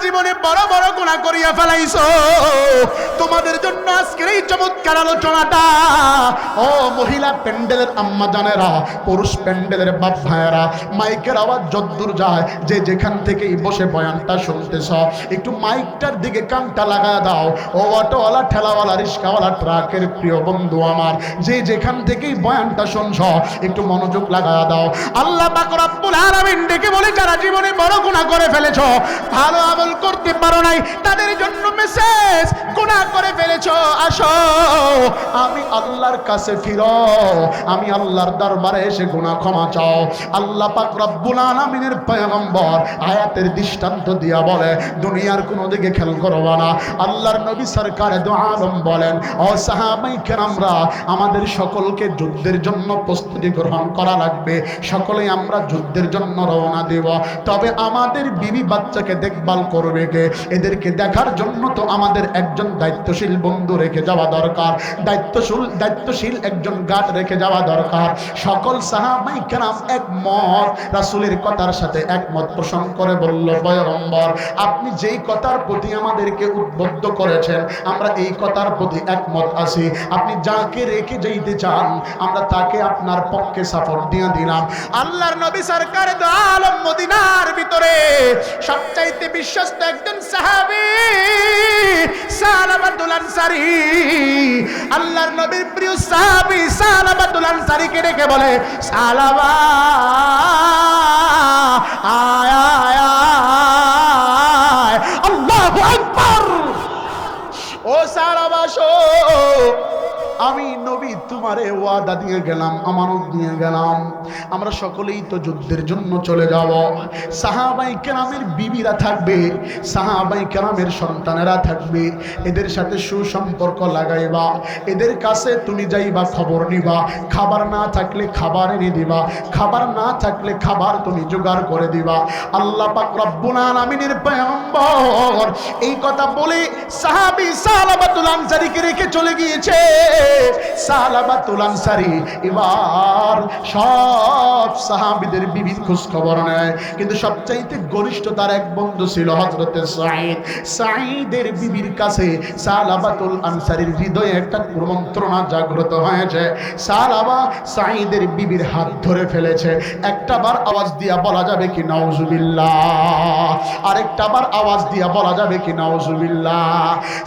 জীবনে বড় বড় গুনাহ করিয়া ফেলাইছো। তোমাদের জন্য আজকের এই চমৎকার আলোচনাটা। ও মহিলা প্যান্ডেলের আম্মা জানেরা, পুরুষ প্যান্ডেলের বাপ ভাইয়েরা, মাইকের আওয়াজ যদ্দূর যায়, যে যেখান থেকেই বসে বয়ানটা শুনতেছ, একটু মাইকটার দিকে কানটা লাগা দাও। ও অটোওয়ালা, ঠেলাওয়ালা, রিক্সাওয়ালা, ট্রাকের প্রিয় বন্ধু আমার, যে যেখান থেকেই বয়ানটা শুনছ, একটু মনোযোগ লাগা দাও। আল্লাহ পাক রব্বুল আলামিন ডেকে বলে, যারা জীবনে বড় গুনাহ করে ফেলেছ, ভালো আমল করতে পারো নাই, তাদের জন্য মেসেজ। গুনাহ করে ফেলেছ, আসো আমি আল্লাহর কাছে ফিরো, আমি আল্লাহর দরবারে এসে গুনাহ ক্ষমা চাও। আল্লাহ পাক রব্বুল আলামিনের পয়গম্বর আয়াতের দৃষ্টান্ত দিয়া বলে, দুনিয়ার কোনো দিকে খেয়াল করবা না। আল্লাহর নবী সরকারে দু আলম বলেন, ও সাহাবায়ে কেরামরা, আমাদের সকলকে যুদ্ধের জন্য প্রস্তুতি গ্রহণ করা লাগবে। সকলেই আমরা যুদ্ধের জন্য রওনা দেব। তবে আমাদের বিবি বাচ্চাকে দেখভাল করবে কে? এদেরকে দেখার জন্য তো আমাদের একজন দায়িত্বশীল বন্ধু রেখে যাওয়া দরকার, দায়িত্বশীল একজন গার্ড রেখে যাওয়া দরকার। সকল সাহাবায়ে কেরাম একমত, রাসূলের কথার সাথে একমত পোষণ করে বলল, পয়গম্বর আপনি যেই কথার প্রতি আমাদেরকে উদ্বুদ্ধ করেছেন, আমরা এই কথার প্রতি একমত আছি। আপনি যাকে রেখে যেতে চান, আমরা তাকে আপনার পক্ষে সাপোর্ট দিয়ে দিলাম। আল্লাহর নবী সরকার দু আলম মদিনার ভিতরে সবচাইতে বিশ্বস্ত একজন সাহাবী সালাবাতুল আনসারী, আল্লাহর নবীর প্রিয় সাহাবী সালাবাতুল আনসারীকে ডেকে বলে, সালাবা আয় আয় আয়, আল্লাহু আকবার। ও সালাবা শো, আমি নবী তোমারে ওয়াদা দিয়ে গেলাম, আমানত দিয়ে গেলাম, আমরা সকলেই তো যুদ্ধের জন্য চলে যাব। সাহাবায়ে কেরামের বিবিরা থাকবে, সাহাবায়ে কেরামের সন্তানেরা থাকবে, এদের সাথে সুসম্পর্ক লাগাইবা, এদের কাছে তুমি যাইবা, খবর নিবা, খাবার না থাকলে খাবার এনে দিবা, খাবার না থাকলে খাবার তুমি জোগাড় করে দিবা। আল্লাহ পাক রব্বুল আলামিনের পয়গম্বর এই কথা বলে সাহাবী সালাবাতুল আনসারীকে রেখে চলে গিয়েছে। সালাবাতুল আনসারী এবার সব সাহাবীদের বিবির খোঁজ খবর নেয়, কিন্তু সবচাইতে ঘনিষ্ঠ তার এক বন্ধু ছিল হযরতে সাঈদ। সাঈদের বিবির কাছে সালাবাতুল আনসারীর হৃদয়ে একটা কুমন্ত্রণা জাগ্রত হয়েছে। সালাবা সাঈদের বিবির হাত ধরে ফেলেছে। একটা বার আওয়াজ দিয়া বলা যাবে কি নাউজুবিল্লাহ? আরেকটা বার আওয়াজ দিয়া বলা যাবে কি নাউজুবিল্লাহ?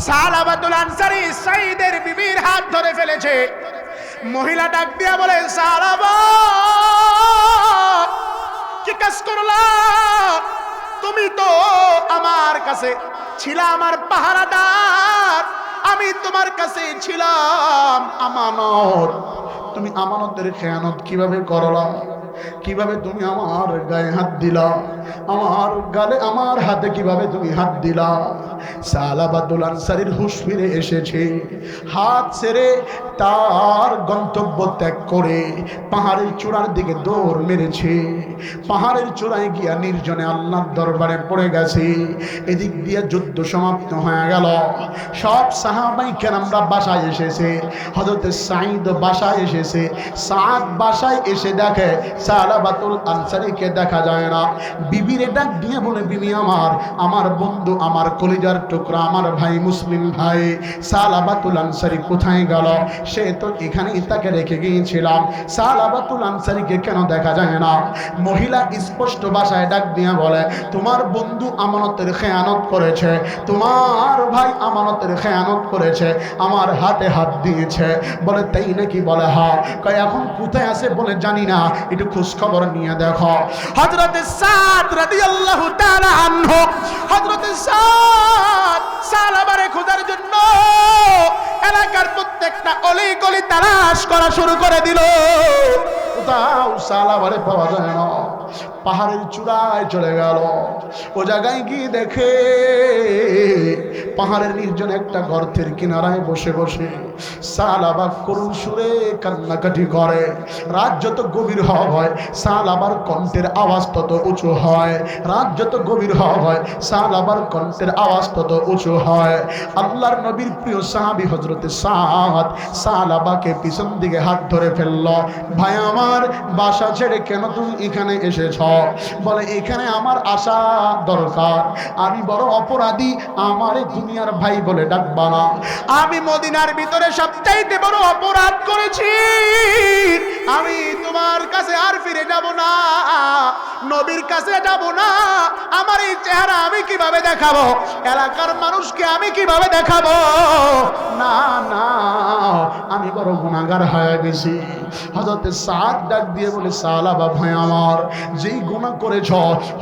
সালাবাতুল আনসারী সাঈদের বিবির হাত ধরে ফেলেছে। মহিলা ডাক দিয়া বলে, সালাবা কি কাজ করলা? তুমি তো আমার কাছে ছিলা আমার পাহারাদার, আমি তোমার কাছে ছিলাম আমানত। তুমি আমানতের খেয়ানত কিভাবে করলা? কিভাবে তুমি আমার গায়ে হাত দিলা? আমার গালে, আমার হাতে কিভাবে তুমি হাত দিলা? সালাবাতুল আনসারীর হুঁশ ফিরে এসেছে। হাত ছেড়ে তার গন্তব্য ত্যাগ করে পাহাড়ের চূড়ার দিকে দৌড় মেরেছে। পাহাড়ের চূড়ায় গিয়া নির্জনে আল্লাহর দরবারে পড়ে গেছে। এদিক দিয়ে যুদ্ধ সমাপ্ত হয়ে গেল। সব সাহাবায়ে কেরামরা বাসায় এসেছে। হযরতে সাঈদ বাসায় এসেছে। সাদ বাসায় এসে দেখে সালাবাতুল আনসারীকে দেখা যায় না। বিবিরে ডাক দিয়ে বলে, বিবি আমার বন্ধু, আমার কলিজার টুকরা, আমার ভাই, মুসলিম ভাই সালাবাতুল আনসারী কোথায় গেল? সে তো এখানেই তাকে রেখে গিয়েছিলাম। সালাবাতুল আনসারীকে কেন দেখা যায় না? মহিলা স্পষ্ট ভাষায় ডাক দিয়ে বলে, তোমার বন্ধু আমানতের খেয়ানত করেছে, তোমার ভাই আমানতের খেয়ানত করেছে, আমার হাতে হাত দিয়েছে। বলে তাই নাকি? বলে হ্যাঁ। কয় এখন কোথায় আছে? বলে জানি না, একটু খোঁজ খবর নিয়ে দেখো। হযরতে সাদ রাদিয়াল্লাহু তাআলা আনহু, হযরতে সাদ সালাবারে খোঁজার জন্য এলাকার প্রত্যেকটা অলি গলি তালাশ করা শুরু করে দিল। কোথাও সালাবারে পাওয়া যায় না। পাহাড়ের চূড়ায় চলে গেল। ও জায়গায় গিয়ে দেখে পাহাড়ের নির্জন একটা গর্তের কিনারায় বসে বসে সালাবা করুণ সুরে কান্নাকাটি করে। রাত যত গভীর হয় সালাবার কণ্ঠের আওয়াজ তত উঁচু হয়। রাত যত গভীর হয় সালাবার কণ্ঠের আওয়াজ তত উঁচু হয়। আল্লাহর নবীর প্রিয় সাহাবী হযরতে সাদ সালাবাকে সাহাবাকে পিছন দিকে হাত ধরে ফেলল। ভাই আমার, বাসা ছেড়ে কেন তুমি এখানে এসেছ? বলে এখানে আমার আসা দরকার, আমি বড় অপরাধী, আমারে দুনিয়ার ভাই বলে ডাকবা না। আমি মদিনার ভিতরে সবচাইতে বড় অপরাধ করেছি, আমি তোমার কাছে আর ফিরে যাব না, নবীর কাছে যাব না। আমার এই চেহারা আমি কিভাবে দেখাবো, এলাকার মানুষকে আমি কিভাবে দেখাবো? না না, আমি বড় গুনাহগার হয়ে গেছি। হযরতে সাদ ডাক দিয়ে বলে, সালাবা ভাই আমার, যেই গুনাহ করেছ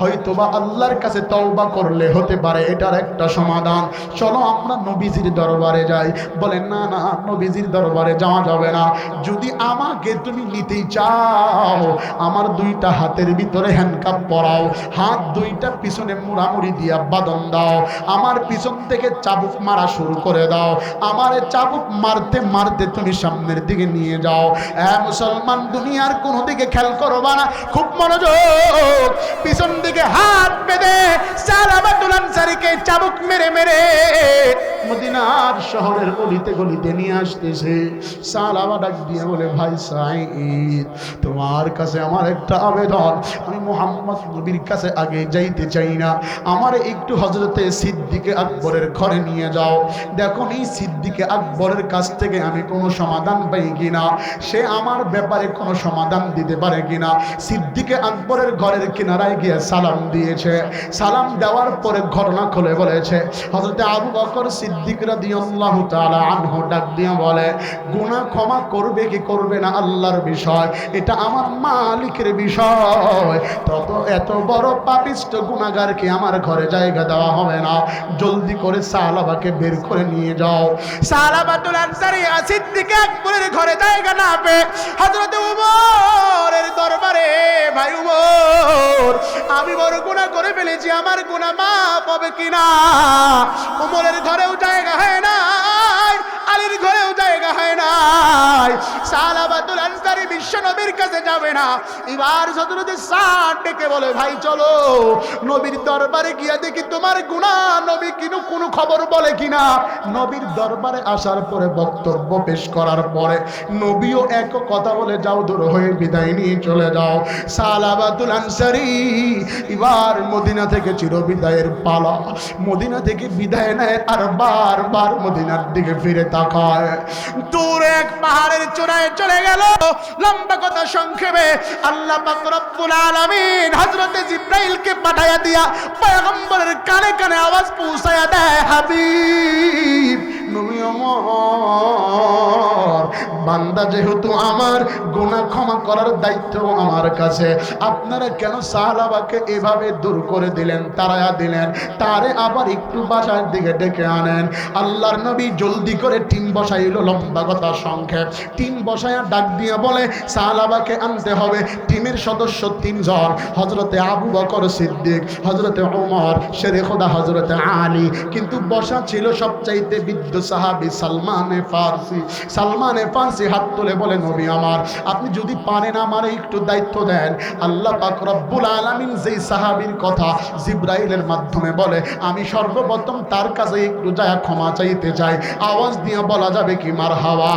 হয়তোবা আল্লাহর কাছে তওবা করলে হতে পারে এটার একটা সমাধান, চলো আমরা নবীজির দরবারে যাই। বলে না না, নবীজির দরবারে যাওয়া যাবে না। যদি আমাকে তুমি নিতে চাও, আমার দুইটা হাতের ভিতরে হ্যান্ডকাপ পরাও, হাত দুইটা পিছনে মুড়ামুড়ি দিয়া বাঁধন দাও, আমার পিছন থেকে চাবুক মারা শুরু করে দাও, আমারে চাবুক মারতে মারতে তুমি সামনের দিকে নিয়ে যাও। মুসলমান, দুনিয়ার কোনো দিকে খেয়াল করবা না, খুব মনোযোগ। পিছন দিকে হাত বেঁধে সালাবাতুল আনসারীকে চাবুক মেরে মেরে মদিনার শহরের গলিতে গলিতে নিয়ে আসতেছে। সালাবা ডাক দিয়ে বলে, ভাই সাঈদ, তোমার কাছে আমার একটা আবেদন, আমি মুহাম্মদ নবীর কাছে আগে যাইতে চাই না, আমার একটু হযরতে সিদ্দিকে আকবরের ঘরে নিয়ে যাও। দেখো এই সিদ্দিকে আকবরের কাছ থেকে আমি কোনো সমাধান পাই কিনা, সে আমার ব্যাপারে কোনো সমাধান দিতে পারে কিনা। সিদ্দিকে আকবরের ঘরের কিনারায় গিয়ে সালাম দিয়েছে। সালাম দেওয়ার পরে ঘটনা খুলে বলেছে। হযরতে আবু বকর সিদ্দিক রাদিয়াল্লাহু তাআলা আনহু ডাক দিয়ে বলে, গুনাহ ক্ষমা করবে কি করবে না আল্লাহর বিষয়, এটা আমার মালিকের বিষয়। তত এত বড় পাপিষ্ঠ গুনাহগারকে আমার ঘরে জায়গা দেওয়া হবে না, জলদি করে সালাবাকে বের করে নিয়ে যাও। সালাবাতুল আনসারী সিদ্দিকে আকবরের ঘরে জায়গা না পেয়ে হযরত উমরের দরবারে, ভাই উমর, আমি বড় গুনাহ করে ফেলেছি, আমার গুনাহ মাফ হবে কিনা? উমরের ঘরেও জায়গা হয় না, আলীর ঘরেও জায়গা হয় না। সালাবাতুল আনসারী বিশ্ব নবীর কাছে যাবে না। এবার হযরতে সাদ ডেকে বলে, ভাই চলো নবীর দরবারে গিয়া দেখি তোমার গুনাহ নবী কিনো কোনো খবর বলে কিনা। নবীর দরবারে আসার পরে বক্তব্য পেশ করার পরে নবীও এক কথা বলে, যাও দূর হয়ে বিদায় নিয়ে চলে যাও। সালাবাতুল আনসারী এবার মদিনা থেকে চিরবিদায়ের পালা, মদিনা থেকে বিদায় নেয় আর বারবার মদিনার দিকে ফিরে তাকায়। দূরে এক পাহাড়ের চূড়ায় চলে গেল। লম্বা কথা সংক্ষেপে, আল্লাহ পাক রব্বুল আলামিন হযরতে জিবরাইলকে পাঠায়া দিয়া পয়গম্বরের কানে কানে আওয়াজ পৌঁছায়া দেয়, হাবিব নবী আমার, বান্দা যেহেতু আমার, গুনাহ ক্ষমা করার দায়িত্ব আমার কাছে। আপনারা কেন সাহাবাকে এভাবে দূর করে দিলেন, তাড়ায়া দিলেন? তারে আবার একটু বাসার দিকে ডেকে আনেন। আল্লাহর নবী জলদি করে টিম বসাইল। লম্বা কথা সংক্ষেপ, টিম বসায়া ডাক দিয়ে বলে, সাহাবাকে আনতে হবে। টিমের সদস্য 3 জন, হযরতে আবু বকর সিদ্দিক, হযরতে ওমর, শেরে খোদা হযরতে আলী। কিন্তু বসা ছিল সবচাইতে বৃদ্ধ সাহাবী সালমানে ফারসি। সালমানে ফারসি হাত তুলে বলে, নবী আমার, আপনি যদি পারেন আমার একটু দায়িত্ব দেন। আল্লাহ পাক রব্বুল আলামিন যেই সাহাবীর কথা জিবরাইলের মাধ্যমে বলে, আমি সর্বপ্রথম তার কাছে একটু যায় ক্ষমা চাইতে চাই। আওয়াজ দিয়ে বলা যাবে কি মারহাবা?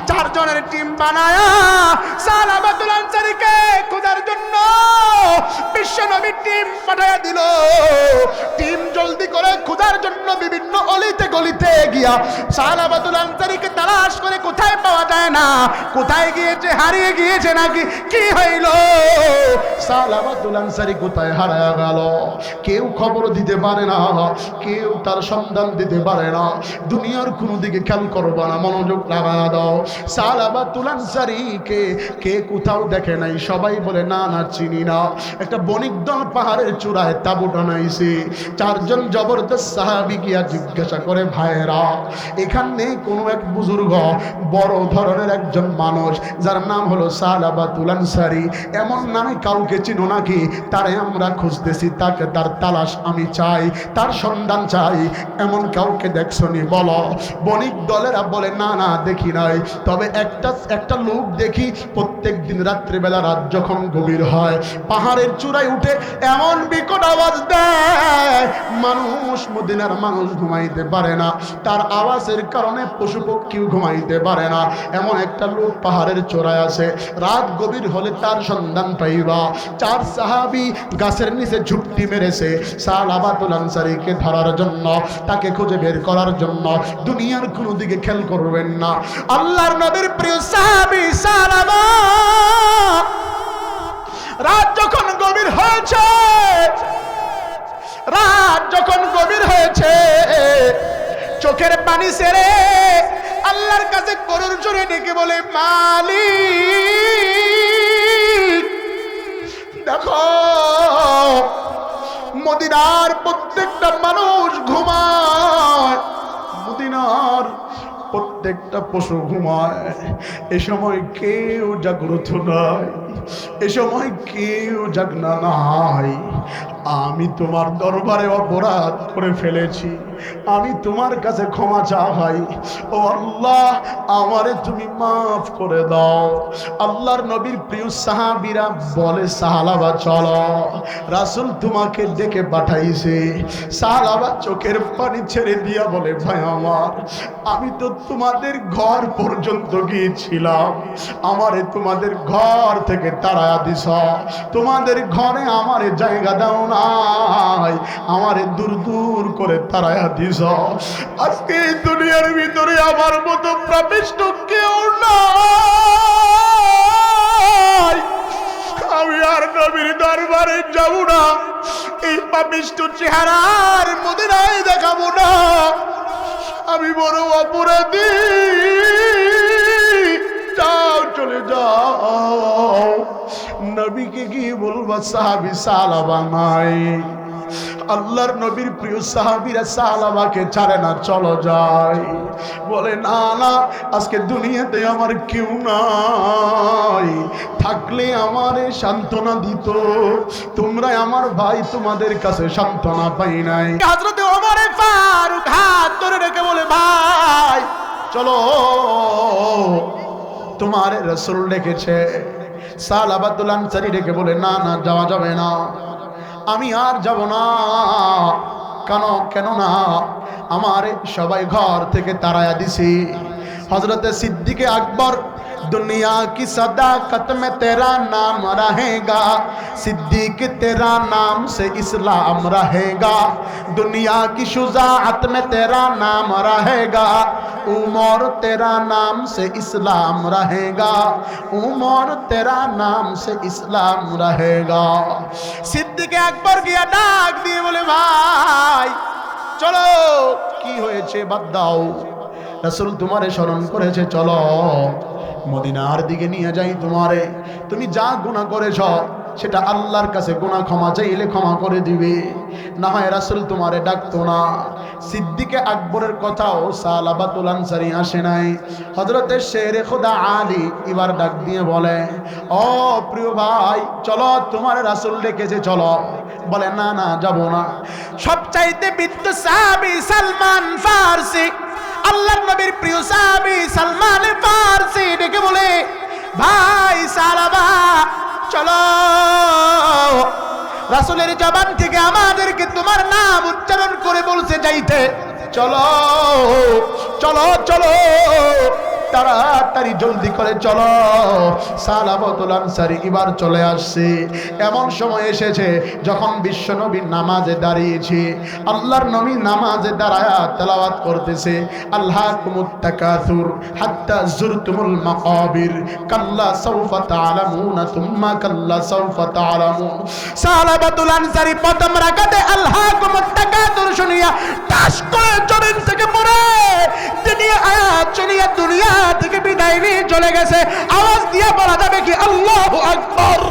4 জনের টিম বানায়া সালাবাতুল আনসারীকে খোঁজার জন্য বিশ্ব নবী টিম পাঠায়া দিল। টিম জলদি করে খোঁজার জন্য বিভিন্ন অলিতে গলিতে গিয়া সালাবাতুল আনসারীকে তালাশ করে কোথায় পাওয়া যায় না, কোথায় গিয়েছে, হারিয়ে গিয়েছে নাকি কি হইল? সালাবাতুল আনসারী কোথায় হারায়া গেল কেউ খবর দিতে পারে না, কেউ তার সন্ধান দিতে পারে না। দুনিয়ার কোনো দিকে খেয়াল করবো না, মনোযোগ লাগায়া দাও। সালাবাতুল আনসারীকে কে কোথাও দেখে নাই, সবাই বলে না না চিনি না। একটা বণিক দল পাহাড়ের চূড়ায় তাঁবু টানাইছে। 4 জন জবরদস্ত সাহাবী গিয়া জিজ্ঞাসা করে, ভাইরা এখানে কোনো এক বুজুর্গ বড় ধরনের একজন মানুষ যার নাম হলো সালাবাতুল আনসারী, এমন নামে কাউকে চিনো নাকি? তারে আমরা খুঁজতেছি, তাকে তার তালাশ আমি চাই, তার সন্ধান চাই, এমন কাউকে দেখছনি বলো? বণিক দলেরা বলে না না দেখি নাই, তবে একটা লোক দেখি প্রত্যেক দিন রাত্রিবেলা রাত যখন গভীর হয় পাহাড়ের চূড়ায় উঠে এমন বিকট আওয়াজ দেয় মানুষ, মদিনার মানুষ ঘুমাইতে পারে না, তার আওয়াজের কারণে পশু পক্ষীও ঘুমাইতে পারে না। এমন একটা লোক পাহাড়ের চূড়ায় আছে, রাত গভীর হলে তার সন্ধান পাইবা। 4 সাহাবী গাছের নিচে ঝুপটি মেরেছে সালাবাতুল আনসারীকে ধরার জন্য, তাকে খুঁজে বের করার জন্য। দুনিয়ার কোনো দিকে খেয়াল করবেন না। আল্লাহর নবীর প্রিয় সাহাবী সালাবা, রাত যখন গভীর হয়েছে, রাত যখন গভীর হয়েছে, চোখের পানি ছেড়ে আল্লাহর কাছে করুণ জোরে ডেকে বলে, মালিক দেখো মদিনার প্রত্যেকটা মানুষ ঘুমায়, মদিনার প্রত্যেকটা পশু ঘুমায়, এ সময় কেউ জাগ্রত নাই, এ সময় কেউ জাগনা নাই। আমি তোমার দরবারে অপরাধ করে ফেলেছি, আমি তোমার কাছে ক্ষমা চাই। ও আল্লাহ, আমারে তুমি মাফ করে দাও। আল্লাহর নবীর প্রিয় সাহাবীরা বলে, সাহাবা চলো, রাসূল তোমাকে ডেকে পাঠাইছে। সাহাবা চোখের পানি ছেড়ে দিয়া বলে, ভাই আমার, আমি তো তোমাদের ঘর পর্যন্ত গিয়েছিলাম, আমারে তোমাদের ঘর থেকে তাড়ায়া দিছ, তোমাদের ঘরে আমারে জায়গা দাও নাই, আমারে দূর দূর করে তাড়ায়া দিছ। আজকে দুনিয়ার ভিতরে আমার মতো প্রবিষ্ট কেউ নাই, আমি আর নবীর দরবারে যাব না, এই পাপিষ্ট চেহারার মদিনায় দেখাবো না, আমি বড় অপরাধী, যাও চলে যাও। নবীকে কি বলবা, সাহাবী সালাবা নাই। আল্লাহর নবীর প্রিয় সাহাবীরা সালাবাকে ছাড়ে না, চলো যাই। বলে, না না, আজকে দুনিয়াতে আমার কেউ নাই, থাকলে আমারে সান্ত্বনা দিত, তোমরা আমার ভাই, তোমাদের কাছে সান্ত্বনা পাই নাই। হযরত ওমর ফারুক হাত ধরে রেখে বলে, ভাই চলো, তোমার রাসূল ডেকেছে। সালাবাতুল আনসারী ডেকে বলে, না না, যাওয়া যাবে না, আমি আর যাব না। কেন না, আমার সবাই ঘর থেকে তাড়ায়া দিছি। হযরতে সিদ্দিক আকবর, दुनिया की सदाकत में तेरा नाम रहेगा, सिद्दीक तेरा नाम से इस्लाम रहेगा, दुनिया की शुजाअत में तेरा नाम रहेगा, उमर तेरा नाम से इस्लाम रहेगा, उमर तेरा नाम से इस्लाम रहेगा। सिद्दीक আকবর গিয়া ডাক দিয়ে বলে, ভাই চলো, কি হয়েছে বাদ দাও, রাসূল তোমারে স্মরণ করেছে, চলো মদিনার দিকে নিয়ে যাই তোমারে। তুমি যা গুনাহ করেছ সেটা আল্লাহর কাছে গুনাহ ক্ষমা চাইলে ক্ষমা করে দিবে, না হয় রাসূল তোমারে ডাকতো না। সিদ্দিকে আকবরের কথাও সালাবাতুল আনসারী আসে নাই। হযরতে শেরে খোদা আলী এবার ডাক দিয়ে বলে, ও প্রিয় ভাই চলো, তোমার রাসূল ডেকেছে, চলো। বলে, না না, যাব না। সবচাইতে বৃদ্ধ সাহাবী সালমান ফারসি, আল্লাহর নবীর প্রিয় সাহাবী সালমান ফারসি ডেকে বলে, ভাই সালাবা চলো, রাসূলের জবান থেকে আমাদেরকে তোমার নাম উচ্চারণ করে বলছে যাইতে, চলো চলো চলো, তাড়াতাড়ি জলদি করে চলো। সালাবাতুল আনসারী এবার চলে আসছে। এমন সময় এসেছে যখন বিশ্ব নবী নামাজে দাঁড়িয়েছে, আল্লাহর নবী নামাজে দাঁড়ায়া তেলাওয়াত করতেছে, আল্লাহকুমুত তাকাসুর হাত্তা যুরতুমুল মাকাবির কাল্লা সাউফা তা'লামুনা সুম্মা কাল্লা সাউফা তা'লামুন। সালাবাতুল আনসারী প্রথম রাকাতে আল্লাহকুমুত তাকাসুর শুনিয়া টাস করে জমিন থেকে পড়ে দুনিয়া আয়াত শুনিয়া দুনিয়া থেকে বিদায় নিয়ে চলে গেছে। আওয়াজ দিয়ে বলা যাবে কি, আল্লাহু আকবার।